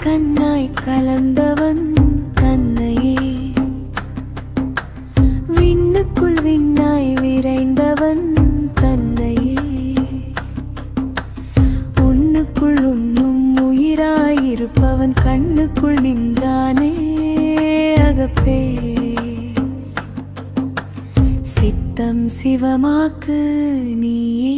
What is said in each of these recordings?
கண்ணாய் கலந்தவன் தன்னையே விண்ணுக்குள் விண்ணாய் விரைந்தவன் தன்னையே உன்னுக்குள் உன்னும் உயிராயிருப்பவன் கண்ணுக்குள் நின்றானே அகப்பே சித்தம் சிவமாக்கு நீயே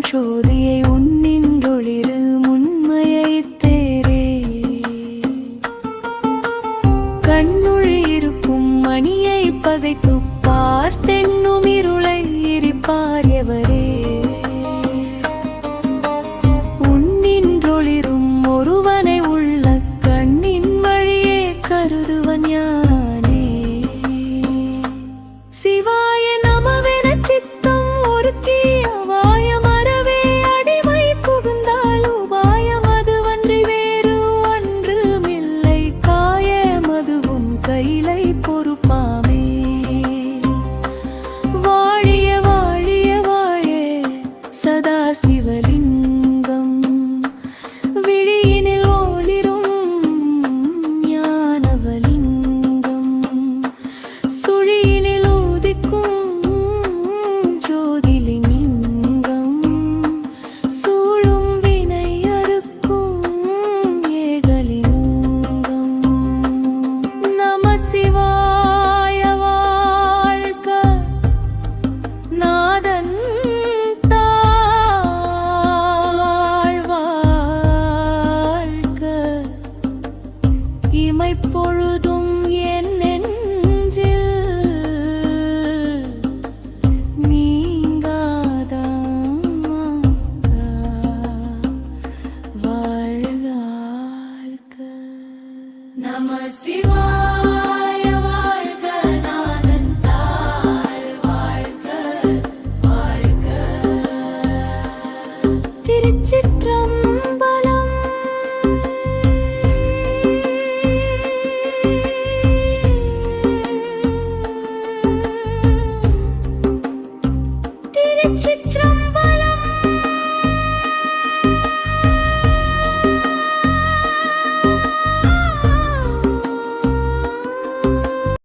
சோதியை உன்னின்றொளிரு முன்மையை தேரே கண்ணுள் இருக்கும் மணியை பகைத்து பார்த்தென்னும் இருளை எரிப்பார் எவரே உன்னின்றொளிரும் ஒருவனை உள்ள கண்ணின் வழியே கருதுவன் யானே சிவாய நமவென சித்தம் ஒருக்கி கைலை பொறுப்பா